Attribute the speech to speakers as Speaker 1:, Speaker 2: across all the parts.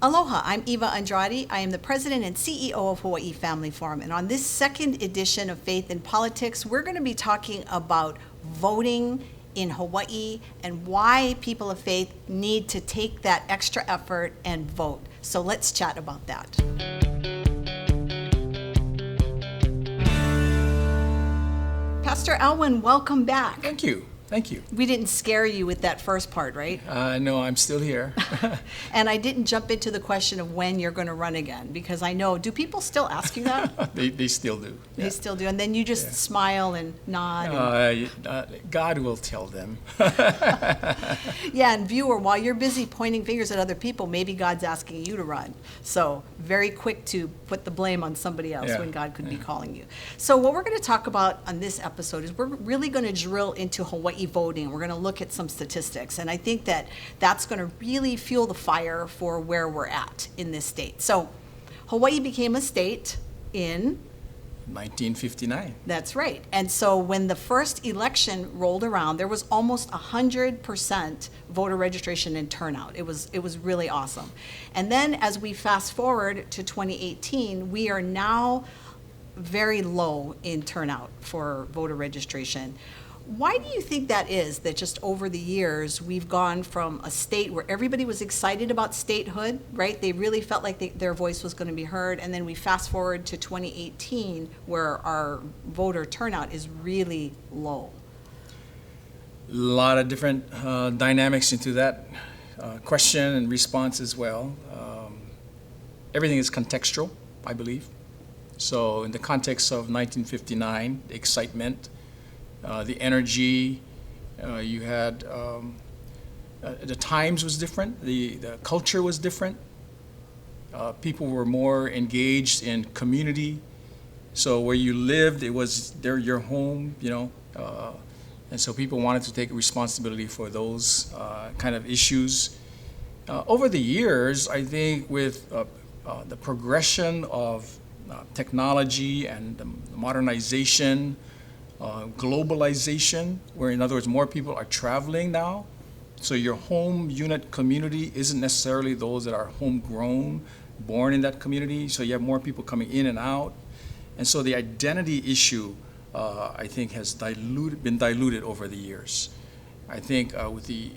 Speaker 1: Aloha, I'm Eva Andrade. I am the president and CEO of Hawaii Family Forum. And on this second edition of Faith in Politics, we're going to be talking about voting in Hawaii and why people of faith need to take that extra effort and vote. So let's chat about that. Pastor Elwin, welcome back.
Speaker 2: Thank you. Thank you.
Speaker 1: We didn't scare you with that first part, right?
Speaker 2: No, I'm still here.
Speaker 1: And I didn't jump into the question of when you're going to run again, because I know, do people still ask you that?
Speaker 2: They still do.
Speaker 1: They still do. And then you just smile and nod.
Speaker 2: God will tell them.
Speaker 1: Yeah, and viewer, while you're busy pointing fingers at other people, maybe God's asking you to run. So very quick to put the blame on somebody else when God could be calling you. So what we're going to talk about on this episode is we're really going to drill into Hawaii voting. We're going to look at some statistics, and I think that that's going to really fuel the fire for where we're at in this state. So Hawaii became a state in
Speaker 2: 1959.
Speaker 1: That's right. And so when the first election rolled around, there was almost 100% voter registration and turnout. It was really awesome. And then as we fast forward to 2018, we are now very low in turnout for voter registration. Why do you think that is, that just over the years we've gone from a state where everybody was excited about statehood, right? They really felt like their voice was going to be heard, and then we fast forward to 2018 where our voter turnout is really low?
Speaker 2: A lot of different dynamics into that question and response as well. Everything is contextual, I believe. So in the context of 1959, the excitement, the energy, you had, the times was different, the culture was different. People were more engaged in community. So where you lived, it was your home, and so people wanted to take responsibility for those kind of issues. Over the years, I think with the progression of technology and the modernization, globalization, where in other words more people are traveling now, so your home unit community isn't necessarily those that are homegrown, born in that community, so you have more people coming in and out, and so the identity issue I think has been diluted over the years. I think with the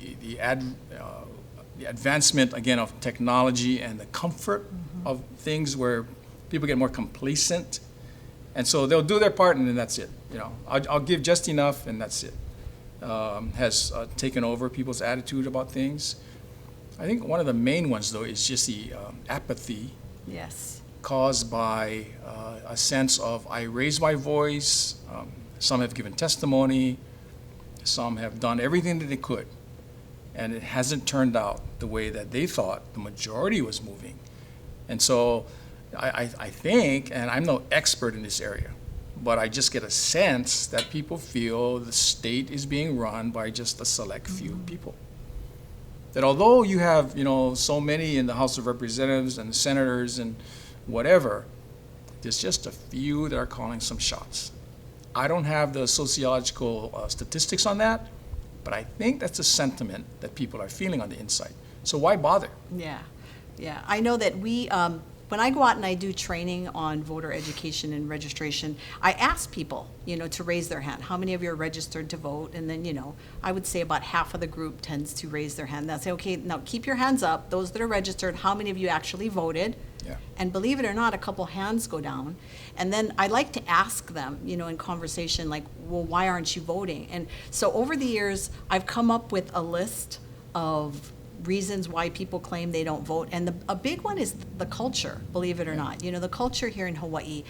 Speaker 2: advancement again of technology and the comfort of things, where people get more complacent. And so they'll do their part, and then that's it. I'll give just enough, and that's it. Has taken over people's attitude about things. I think one of the main ones, though, is just the apathy.
Speaker 1: Yes.
Speaker 2: Caused by a sense of, I raise my voice. Some have given testimony. Some have done everything that they could, and it hasn't turned out the way that they thought the majority was moving. And so I think, and I'm no expert in this area, but I just get a sense that people feel the state is being run by just a select few people. That although you have, so many in the House of Representatives and the senators and whatever, there's just a few that are calling some shots. I don't have the sociological statistics on that, but I think that's a sentiment that people are feeling on the inside. So why bother?
Speaker 1: Yeah. I know that when I go out and I do training on voter education and registration, I ask people, to raise their hand. How many of you are registered to vote? And then, I would say about half of the group tends to raise their hand. They'll say, okay, now keep your hands up. Those that are registered, how many of you actually voted?
Speaker 2: Yeah.
Speaker 1: And believe it or not, a couple hands go down. And then I like to ask them, in conversation, like, well, why aren't you voting? And so over the years, I've come up with a list of reasons why people claim they don't vote, and a big one is the culture, believe it or not. The culture here in Hawaii,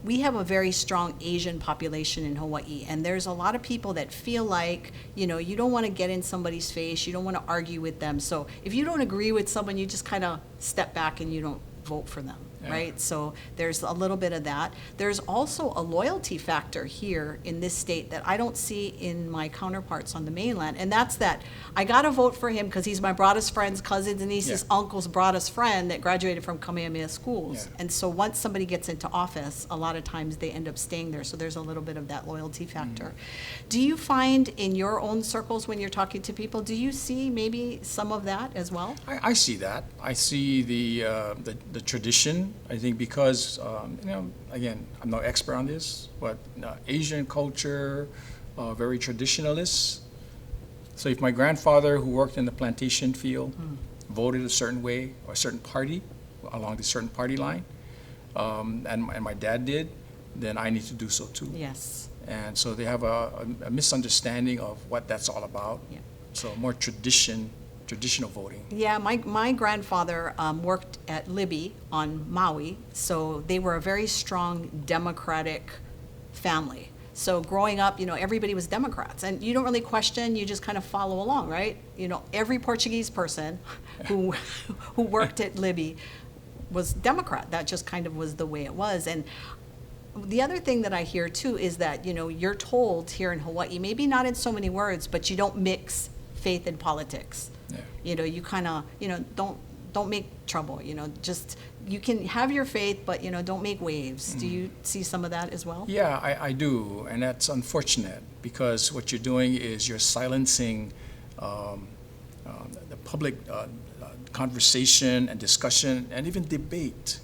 Speaker 1: we have a very strong Asian population in Hawaii, and there's a lot of people that feel like, you don't want to get in somebody's face, you don't want to argue with them, so if you don't agree with someone, you just kind of step back and you don't vote for them.
Speaker 2: Yeah.
Speaker 1: right? So there's a little bit of that. There's also a loyalty factor here in this state that I don't see in my counterparts on the mainland, and that's that I got to vote for him because he's my broadest friend's cousins and nieces,
Speaker 2: Yeah.
Speaker 1: uncle's broadest friend that graduated from Kamehameha schools.
Speaker 2: Yeah.
Speaker 1: And so once somebody gets into office, a lot of times they end up staying there. So there's a little bit of that loyalty factor. Do you find in your own circles when you're talking to people, do you see maybe some of that as well?
Speaker 2: I see that. I see the tradition. I think because again, I'm no expert on this, but Asian culture, very traditionalist. So if my grandfather, who worked in the plantation field, voted a certain way or a certain party along the certain party line, and my dad did, then I need to do so too.
Speaker 1: Yes.
Speaker 2: And so they have a misunderstanding of what that's all about.
Speaker 1: Yeah.
Speaker 2: So more traditional voting.
Speaker 1: Yeah, my grandfather worked at Libby on Maui, so they were a very strong Democratic family. So growing up, everybody was Democrats, and you don't really question, you just kind of follow along, right? Every Portuguese person who worked at Libby was Democrat. That just kind of was the way it was. And the other thing that I hear too is that, you're told here in Hawaii, maybe not in so many words, but you don't mix faith and politics.
Speaker 2: Yeah.
Speaker 1: You kind of, don't make trouble, just, you can have your faith, but, don't make waves. Do you see some of that as well?
Speaker 2: Yeah, I do, and that's unfortunate because what you're doing is you're silencing the public conversation and discussion and even debate.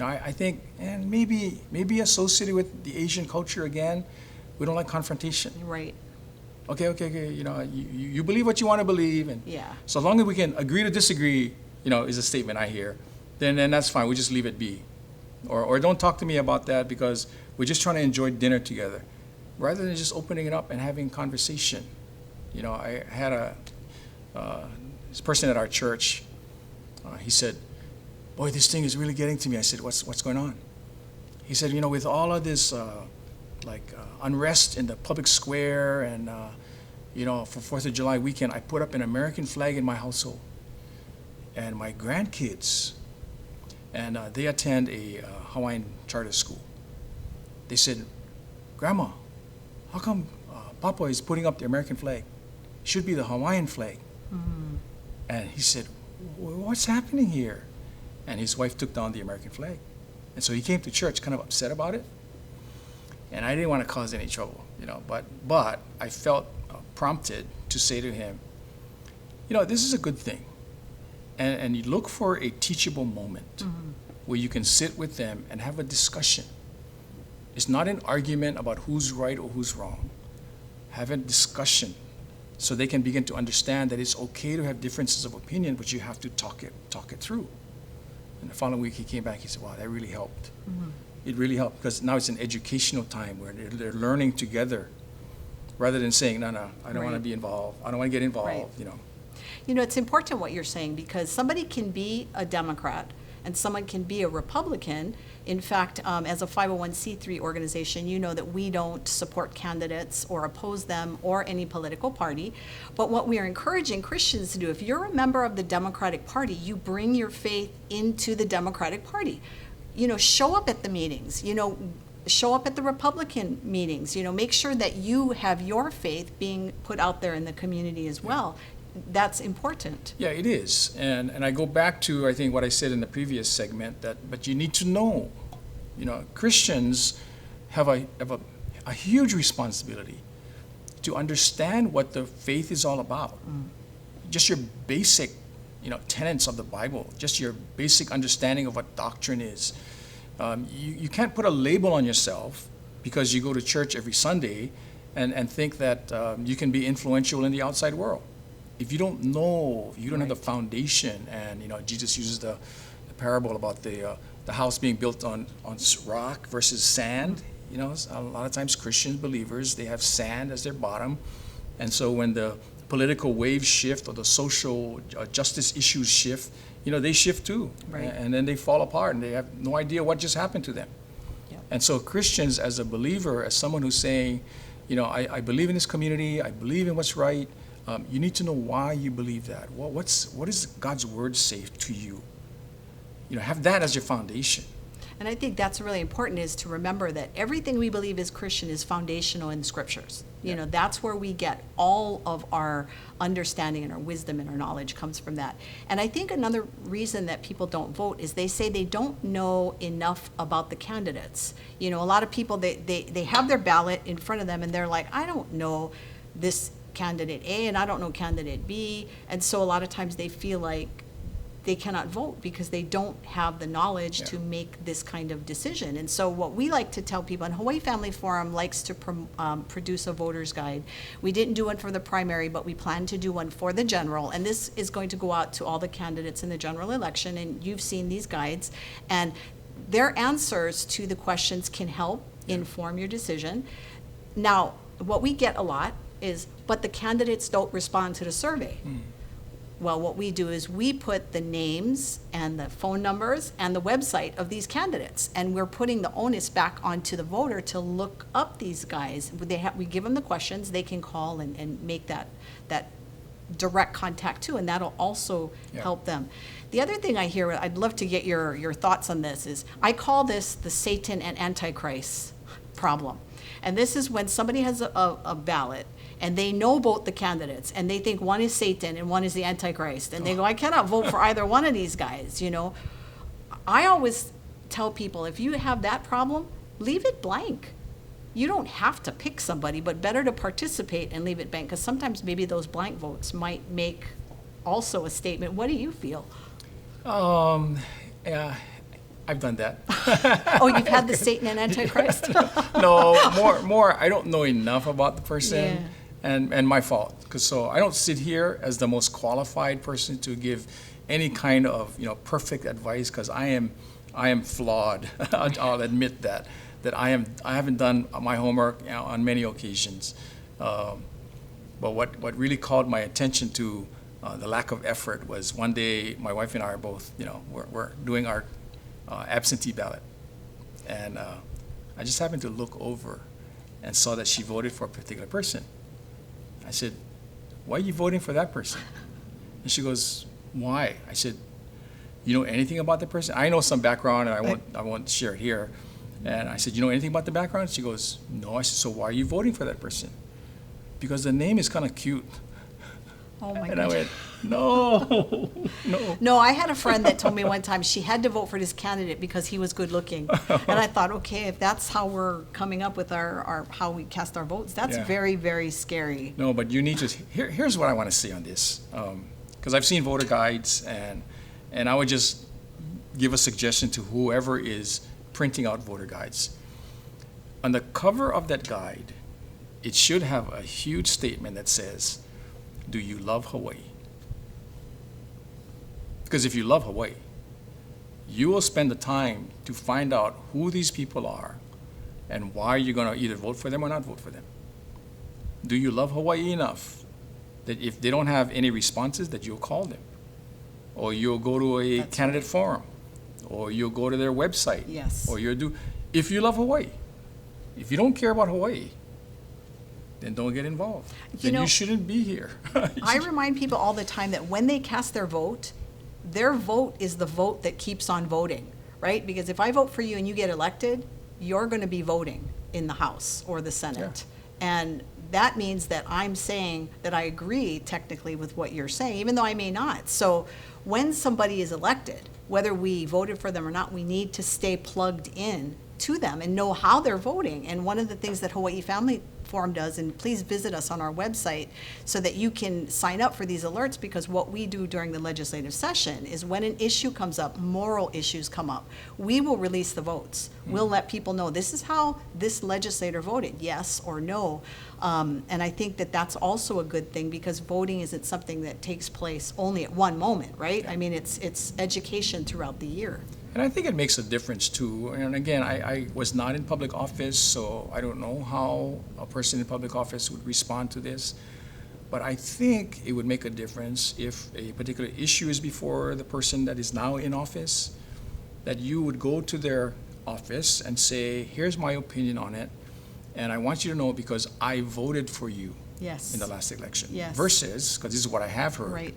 Speaker 2: I think, and maybe associated with the Asian culture again, we don't like confrontation.
Speaker 1: Right.
Speaker 2: Okay. You believe what you want to believe, and
Speaker 1: Yeah.
Speaker 2: so long as we can agree to disagree, is a statement I hear. Then that's fine. We just leave it be, or don't talk to me about that because we're just trying to enjoy dinner together, rather than just opening it up and having conversation. I had this person at our church. He said, "Boy, this thing is really getting to me." I said, "What's going on?" He said, "With all of this unrest in the public square and for 4th of July weekend, I put up an American flag in my household, and my grandkids, and they attend a Hawaiian charter school. They said, 'Grandma, how come Papa is putting up the American flag? It should be the Hawaiian flag.'" And he said, "What's happening here?" And his wife took down the American flag. And so he came to church kind of upset about it. And I didn't want to cause any trouble, but I felt prompted to say to him, this is a good thing. And you look for a teachable moment where you can sit with them and have a discussion. It's not an argument about who's right or who's wrong. Have a discussion so they can begin to understand that it's okay to have differences of opinion, but you have to talk it through. And the following week he came back, he said, "Wow, that really helped." It really helped because now it's an educational time where they're learning together rather than saying, no, I don't want to be involved. I don't want to get involved,
Speaker 1: Right. It's important what you're saying because somebody can be a Democrat and someone can be a Republican. In fact, as a 501c3 organization, you know that we don't support candidates or oppose them or any political party. But what we are encouraging Christians to do, if you're a member of the Democratic Party, you bring your faith into the Democratic Party. Show up at the meetings, show up at the Republican meetings, make sure that you have your faith being put out there in the community as well. That's important.
Speaker 2: Yeah, it is. And I go back to, I think, what I said in the previous segment, but you need to know, Christians have a huge responsibility to understand what the faith is all about. Just your basic, tenets of the Bible, just your basic understanding of what doctrine is. You can't put a label on yourself because you go to church every Sunday and think that you can be influential in the outside world. If you don't know, you don't have the foundation, and Jesus uses the parable about the house being built on rock versus sand. A lot of times Christian believers, they have sand as their bottom, and so when the political waves shift or the social justice issues shift, they shift too,
Speaker 1: Right.
Speaker 2: and then they fall apart and they have no idea what just happened to them.
Speaker 1: Yep.
Speaker 2: And so Christians, as a believer, as someone who's saying, I believe in this community, I believe in what's right. You need to know why you believe that. What does God's word say to you? have that as your foundation.
Speaker 1: And I think that's really important, is to remember that everything we believe is Christian is foundational in the scriptures. That's where we get all of our understanding and our wisdom and our knowledge comes from that. And I think another reason that people don't vote is they say they don't know enough about the candidates. A lot of people, they have their ballot in front of them and they're like, I don't know this candidate A and I don't know candidate B. And so a lot of times they feel like they cannot vote because they don't have the knowledge to make this kind of decision. And so what we like to tell people, and Hawaii Family Forum likes to produce a voter's guide. We didn't do one for the primary, but we plan to do one for the general. And this is going to go out to all the candidates in the general election. And you've seen these guides. And their answers to the questions can help inform your decision. Now, what we get a lot is, but the candidates don't respond to the survey. Well, what we do is we put the names and the phone numbers and the website of these candidates, and we're putting the onus back onto the voter to look up these guys. We give them the questions, they can call and make that direct contact too, and that'll also help them. The other thing I hear, I'd love to get your thoughts on this, is I call this the Satan and Antichrist problem. And this is when somebody has a ballot and they know both the candidates and they think one is Satan and one is the Antichrist, and they go, I cannot vote for either one of these guys. I always tell people, if you have that problem, leave it blank. You don't have to pick somebody, but better to participate and leave it blank, because sometimes maybe those blank votes might make also a statement. What do you feel?
Speaker 2: Yeah, I've done that.
Speaker 1: Oh, you've had the Satan and Antichrist?
Speaker 2: No, more. I don't know enough about the person, and my fault. So I don't sit here as the most qualified person to give any kind of perfect advice, because I am flawed. I'll admit that I haven't done my homework on many occasions. But what really called my attention to the lack of effort was one day my wife and I are both we're doing our absentee ballot, and I just happened to look over and saw that she voted for a particular person. I said, why are you voting for that person? And she goes, why? I said, you know anything about the person? I know some background, and I won't share it here. And I said, you know anything about the background? She goes, no. I said, so why are you voting for that person? Because the name is kind of cute.
Speaker 1: Oh my
Speaker 2: And
Speaker 1: gosh.
Speaker 2: I went, no.
Speaker 1: No, I had a friend that told me one time she had to vote for this candidate because he was good looking. And I thought, okay, if that's how we're coming up with our how we cast our votes, that's very, very scary.
Speaker 2: No, but you need to, here's what I want to say on this. Because I've seen voter guides, and I would just give a suggestion to whoever is printing out voter guides. On the cover of that guide, it should have a huge statement that says, do you love Hawaii? Because if you love Hawaii, you will spend the time to find out who these people are and why you're going to either vote for them or not vote for them. Do you love Hawaii enough that if they don't have any responses, that you'll call them? Or you'll go to a candidate forum, or you'll go to their website.
Speaker 1: Yes.
Speaker 2: Or if you love Hawaii. If you don't care about Hawaii, then don't get involved. You shouldn't be here.
Speaker 1: I remind people all the time that when they cast their vote is the vote that keeps on voting, right? Because if I vote for you and you get elected, you're going to be voting in the House or the Senate. Yeah. And that means that I'm saying that I agree technically with what you're saying, even though I may not. So when somebody is elected, whether we voted for them or not, we need to stay plugged in to them and know how they're voting. And one of the things that Hawaii Family Forum does, and please visit us on our website so that you can sign up for these alerts, because what we do during the legislative session is when an issue comes up, moral issues come up, we will release the votes. We'll let people know this is how this legislator voted, yes or no. And I think that that's also a good thing, because voting isn't something that takes place only at one moment, right? I mean, it's education throughout the year.
Speaker 2: And I think it makes a difference too. And again, I was not in public office, so I don't know how a person in public office would respond to this. But I think it would make a difference if a particular issue is before the person that is now in office, that you would go to their office and say, here's my opinion on it, and I want you to know because I voted for you in the last election.
Speaker 1: Yes.
Speaker 2: Versus, because this is what I have heard,
Speaker 1: Right.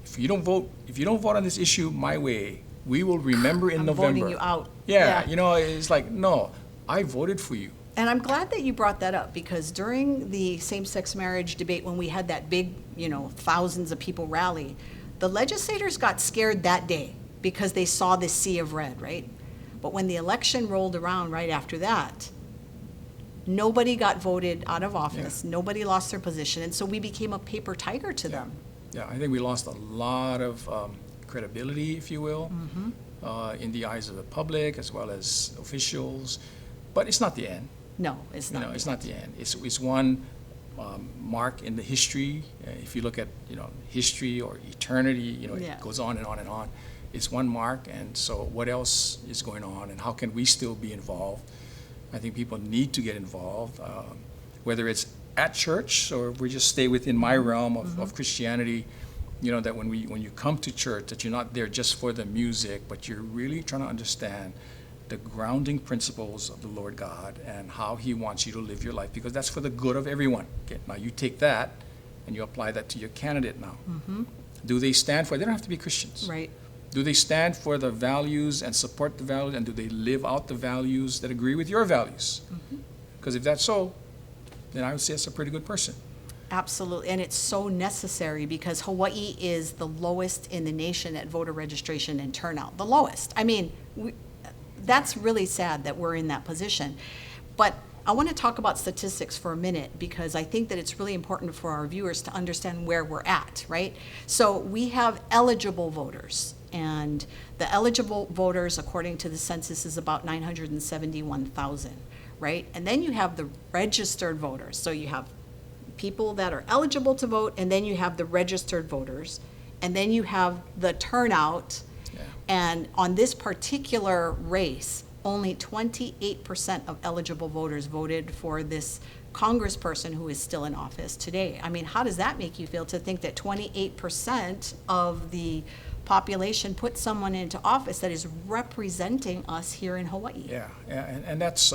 Speaker 2: if you don't vote on this issue my way, we will remember in
Speaker 1: I'm
Speaker 2: November.
Speaker 1: voting you out.
Speaker 2: Yeah, you know, it's like, no, I voted for you.
Speaker 1: And I'm glad that you brought that up, because during the same-sex marriage debate, when we had that big, thousands of people rally, the legislators got scared that day because they saw this sea of red, right? But when the election rolled around right after that, nobody got voted out of office.
Speaker 2: Yeah.
Speaker 1: Nobody lost their position. And so we became a paper tiger to them.
Speaker 2: Yeah, I think we lost a lot of credibility, if you will, in the eyes of the public as well as officials. But it's not the end.
Speaker 1: No, it's not.
Speaker 2: It's not the end. It's one mark in the history. If you look at history or eternity,
Speaker 1: Yeah.
Speaker 2: it goes on and on and on. It's one mark, and so what else is going on, and how can we still be involved? I think people need to get involved, whether it's at church or if we just stay within my realm of Christianity. That when you come to church, that you're not there just for the music, but you're really trying to understand the grounding principles of the Lord God and how He wants you to live your life, because that's for the good of everyone. Okay, now you take that and you apply that to your candidate now. Do they stand for it? They don't have to be Christians.
Speaker 1: Right.
Speaker 2: Do they stand for the values and support the values, and do they live out the values that agree with your values? Because if that's so, then I would say it's a pretty good person.
Speaker 1: Absolutely, and it's so necessary, because Hawaii is the lowest in the nation at voter registration and turnout. The lowest. I mean, that's really sad that we're in that position. But I want to talk about statistics for a minute, because I think that it's really important for our viewers to understand where we're at, right? So we have eligible voters, and the eligible voters, according to the census, is about 971,000, right? And then you have the registered voters. So you have people that are eligible to vote, and then you have the registered voters, and then you have the turnout.
Speaker 2: Yeah.
Speaker 1: And on this particular race, only 28% of eligible voters voted for this congressperson who is still in office today. I mean, how does that make you feel, to think that 28% of the population put someone into office that is representing us here in Hawaii?
Speaker 2: Yeah, and that's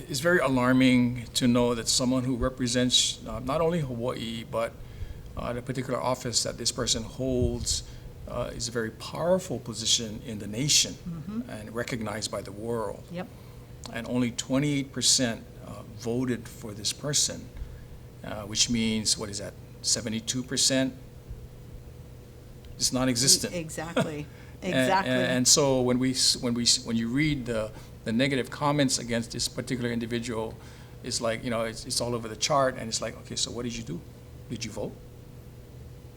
Speaker 2: it's very alarming to know that someone who represents not only Hawaii, but the particular office that this person holds is a very powerful position in the nation and recognized by the world.
Speaker 1: Yep.
Speaker 2: And only 28% voted for this person, which means, what is that, 72%? It's non-existent.
Speaker 1: Exactly.
Speaker 2: And-
Speaker 1: Exactly.
Speaker 2: And so when you read the negative comments against this particular individual, it's like, it's all over the chart, and it's like, okay, so what did you do? Did you vote?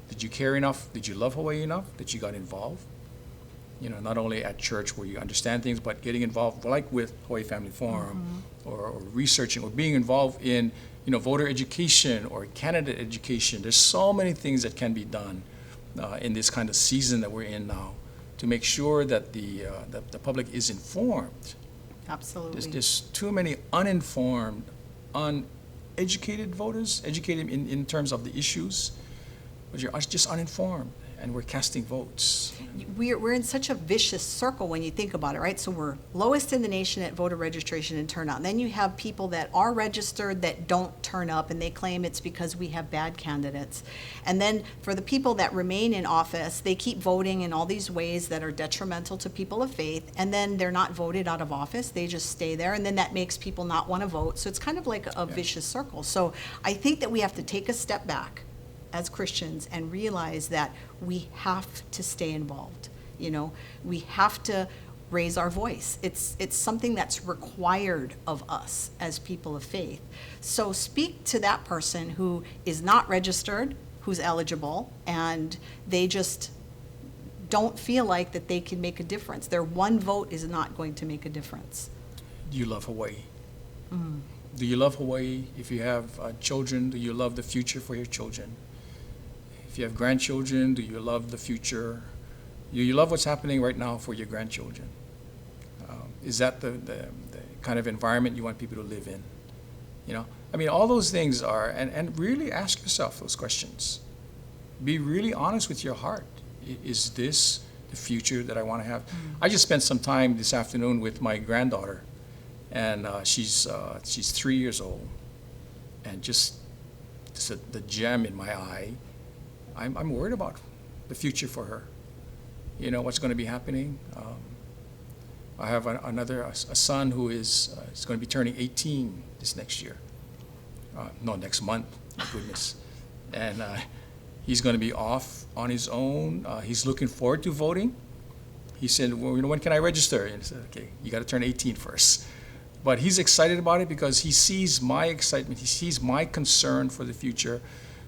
Speaker 2: Did you care enough? Did you love Hawaii enough that you got involved? Not only at church where you understand things, but getting involved, like with Hawaii Family Forum, or researching, or being involved in, voter education or candidate education. There's so many things that can be done in this kind of season that we're in now, to make sure that the public is informed.
Speaker 1: Absolutely.
Speaker 2: There's too many uninformed, uneducated voters, educated in terms of the issues, but you're just uninformed, and we're casting votes.
Speaker 1: We're in such a vicious circle when you think about it, right? So we're lowest in the nation at voter registration and turnout. And then you have people that are registered that don't turn up, and they claim it's because we have bad candidates. And then for the people that remain in office, they keep voting in all these ways that are detrimental to people of faith, and then they're not voted out of office. They just stay there, and then that makes people not want to vote. So it's kind of like a vicious circle. So I think that we have to take a step back as Christians and realize that we have to stay involved. We have to raise our voice. It's something that's required of us as people of faith. So speak to that person who is not registered, who's eligible, and they just don't feel like that they can make a difference. Their one vote is not going to make a difference.
Speaker 2: Do you love Hawaii? Do you love Hawaii? If you have children, do you love the future for your children? If you have grandchildren, do you love the future? Do you love what's happening right now for your grandchildren? Is that the kind of environment you want people to live in? All those things are, and really ask yourself those questions. Be really honest with your heart. Is this the future that I want to have? I just spent some time this afternoon with my granddaughter, and she's 3 years old, and just the gem in my eye. I'm worried about the future for her. what's going to be happening. I have a son who is going to be turning 18 this next year. No, next month, my goodness. And he's going to be off on his own. He's looking forward to voting. He said, well, when can I register? And I said, okay, you got to turn 18 first. But he's excited about it because he sees my excitement. He sees my concern for the future.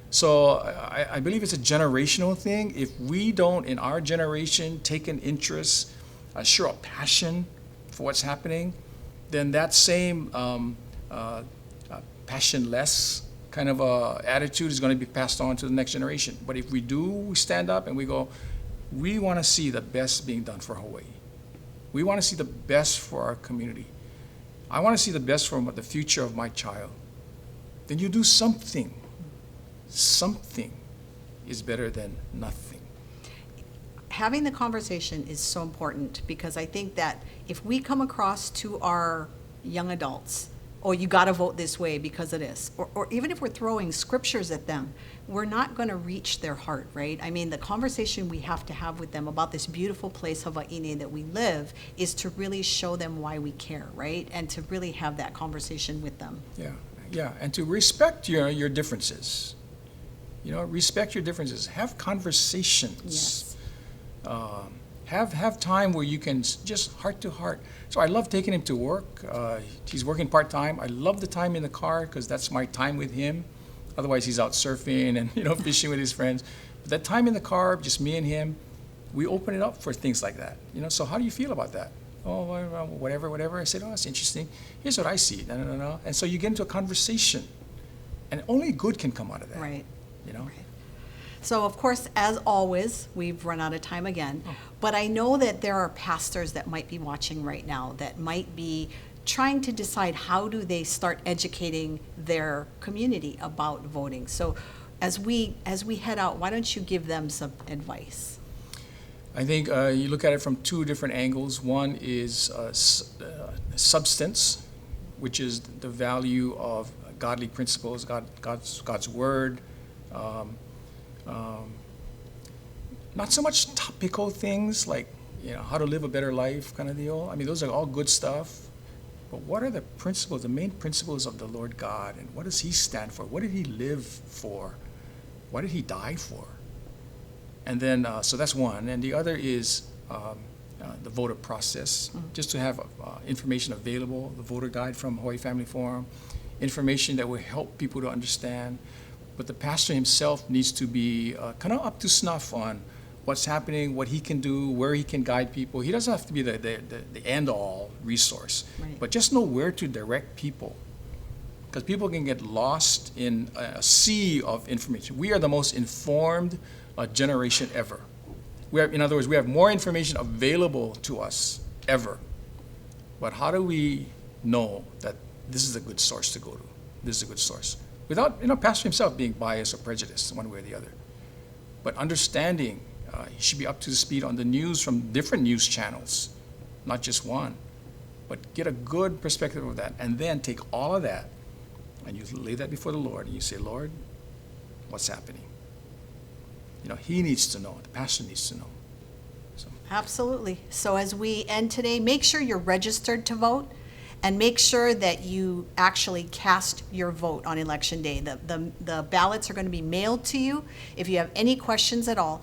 Speaker 2: So I believe it's a generational thing. If we don't, in our generation, take an interest, show a passion for what's happening, then that same passionless kind of attitude is going to be passed on to the next generation. But if we do stand up and we go, we want to see the best being done for Hawaii. We want to see the best for our community. I want to see the best for the future of my child. Then you do something. Something is better than nothing.
Speaker 1: Having the conversation is so important, because I think that if we come across to our young adults, oh, you got to vote this way because of this, or even if we're throwing scriptures at them, we're not going to reach their heart, right? I mean, the conversation we have to have with them about this beautiful place, Hawaii, that we live, is to really show them why we care, right? And to really have that conversation with them.
Speaker 2: Yeah, and to respect your differences. Respect your differences. Have conversations.
Speaker 1: Yes.
Speaker 2: Have time where you can just heart to heart. So I love taking him to work. He's working part-time. I love the time in the car because that's my time with him. Otherwise, he's out surfing and fishing with his friends. But that time in the car, just me and him, we open it up for things like that. So how do you feel about that? Oh, well, whatever. I said, oh, that's interesting. Here's what I see. No. And so you get into a conversation, and only good can come out of that.
Speaker 1: Right.
Speaker 2: Right.
Speaker 1: So, of course, as always, we've run out of time again. But I know that there are pastors that might be watching right now that might be trying to decide how do they start educating their community about voting. So as we head out, why don't you give them some advice?
Speaker 2: I think you look at it from two different angles. One is substance, which is the value of godly principles, God's word. Not so much topical things like how to live a better life kind of deal. I mean, those are all good stuff. But what are the principles, the main principles of the Lord God, and what does He stand for? What did He live for? What did He die for? And then, so that's one. And the other is the voter process, just to have information available, the voter guide from Hawaii Family Forum, information that will help people to understand. But the pastor himself needs to be kind of up to snuff on what's happening, what he can do, where he can guide people. He doesn't have to be the end-all resource,
Speaker 1: right,
Speaker 2: but just know where to direct people. Because people can get lost in a sea of information. We are the most informed generation ever. In other words, we have more information available to us ever. But how do we know that this is a good source to go to? This is a good source. Without, pastor himself being biased or prejudiced one way or the other. But understanding, he should be up to speed on the news from different news channels, not just one. But get a good perspective of that, and then take all of that, and you lay that before the Lord, and you say, Lord, what's happening? He needs to know. The pastor needs to know. So.
Speaker 1: Absolutely. So as we end today, make sure you're registered to vote. And make sure that you actually cast your vote on Election Day. The ballots are going to be mailed to you. If you have any questions at all,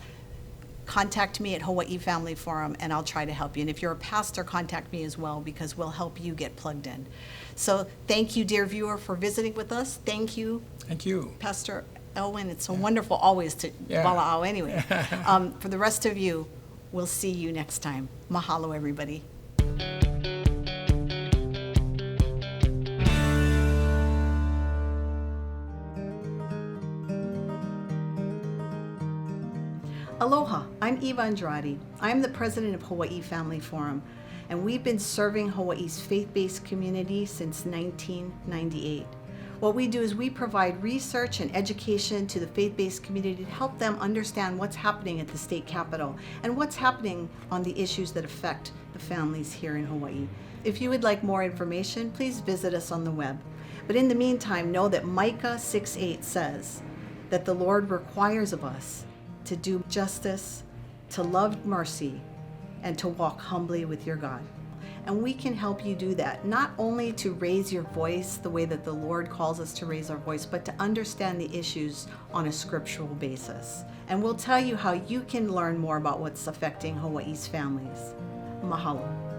Speaker 1: contact me at Hawaii Family Forum, and I'll try to help you. And if you're a pastor, contact me as well, because we'll help you get plugged in. So thank you, dear viewer, for visiting with us. Thank you.
Speaker 2: Thank you.
Speaker 1: Pastor Elwin, it's so wonderful always to wala'au anyway. For the rest of you, we'll see you next time. Mahalo, everybody. Aloha, I'm Eva Andrade. I'm the president of Hawaii Family Forum, and we've been serving Hawaii's faith-based community since 1998. What we do is we provide research and education to the faith-based community to help them understand what's happening at the state capitol and what's happening on the issues that affect the families here in Hawaii. If you would like more information, please visit us on the web. But in the meantime, know that Micah 6:8 says that the Lord requires of us to do justice, to love mercy, and to walk humbly with your God. And we can help you do that, not only to raise your voice the way that the Lord calls us to raise our voice, but to understand the issues on a scriptural basis. And we'll tell you how you can learn more about what's affecting Hawaii's families. Mahalo.